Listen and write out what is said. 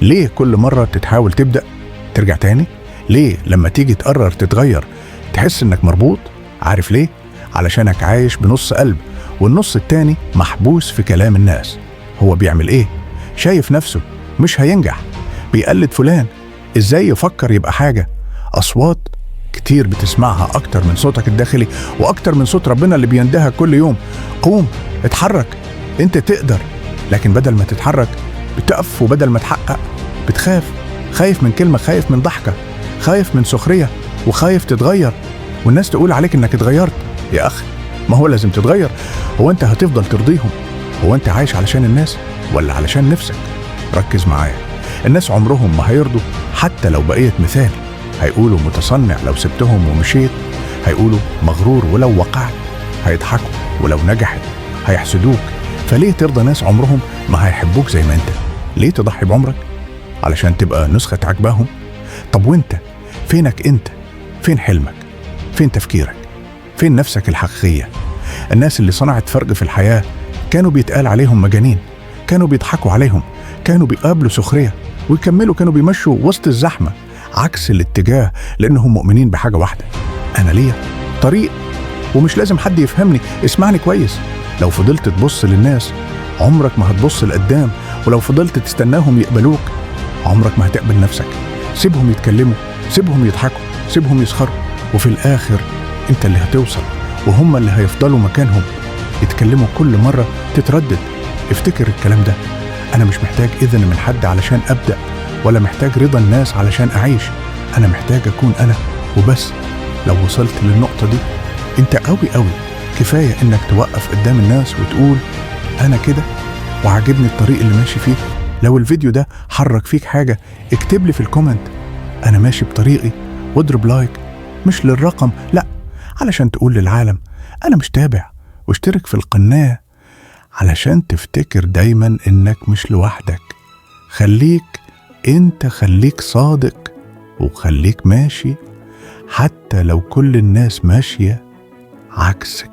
ليه كل مرة تتحاول تبدأ ترجع تاني؟ ليه لما تيجي تقرر تتغير تحس انك مربوط؟ عارف ليه؟ علشانك عايش بنص قلب، والنص التاني محبوس في كلام الناس. هو بيعمل ايه؟ شايف نفسه مش هينجح، بيقلد فلان ازاي يفكر يبقى حاجة. أصوات كتير بتسمعها أكتر من صوتك الداخلي وأكتر من صوت ربنا اللي بيندهك كل يوم: قوم اتحرك، انت تقدر. لكن بدل ما تتحرك بتقف، وبدل ما تحقق بتخاف. خايف من كلمة، خايف من ضحكة، خايف من سخرية، وخايف تتغير والناس تقول عليك انك اتغيرت. يا أخي، ما هو لازم تتغير. هو انت هتفضل ترضيهم؟ هو انت عايش علشان الناس ولا علشان نفسك؟ ركز معايا، الناس عمرهم ما هيرضوا حتى لو بقيت مثالي. هيقولوا متصنع لو سبتهم ومشيت، هيقولوا مغرور ولو وقعت، هيضحكوا ولو نجحت، هيحسدوك. فليه ترضى ناس عمرهم ما هيحبوك زي ما انت؟ ليه تضحي بعمرك علشان تبقى نسخة عجباهم؟ طب وانت فينك؟ انت فين حلمك؟ فين تفكيرك؟ فين نفسك الحقيقية؟ الناس اللي صنعت فرق في الحياة كانوا بيتقال عليهم مجانين، كانوا بيضحكوا عليهم، كانوا بيقابلوا سخرية ويكملوا، كانوا بيمشوا وسط الزحمة عكس الاتجاه، لأنهم مؤمنين بحاجة واحدة: أنا ليا طريق ومش لازم حد يفهمني. اسمعني كويس، لو فضلت تبص للناس عمرك ما هتبص لقدام، ولو فضلت تستناهم يقبلوك عمرك ما هتقبل نفسك. سيبهم يتكلموا، سيبهم يضحكوا، سيبهم يسخروا، وفي الآخر انت اللي هتوصل وهم اللي هيفضلوا مكانهم يتكلموا كل مرة تتردد. افتكر الكلام ده: أنا مش محتاج إذن من حد علشان أبدأ، ولا محتاج رضا الناس علشان أعيش. أنا محتاج أكون أنا وبس. لو وصلت للنقطة دي انت قوي قوي. كفاية انك توقف قدام الناس وتقول: أنا كده وعجبني الطريق اللي ماشي فيه. لو الفيديو ده حرك فيك حاجة اكتب لي في الكومنت: أنا ماشي بطريقي، واضرب لايك، مش للرقم، لأ، علشان تقول للعالم أنا مش تابع. واشترك في القناة علشان تفتكر دايما إنك مش لوحدك. خليك انت، خليك صادق، وخليك ماشي حتى لو كل الناس ماشية عكسك.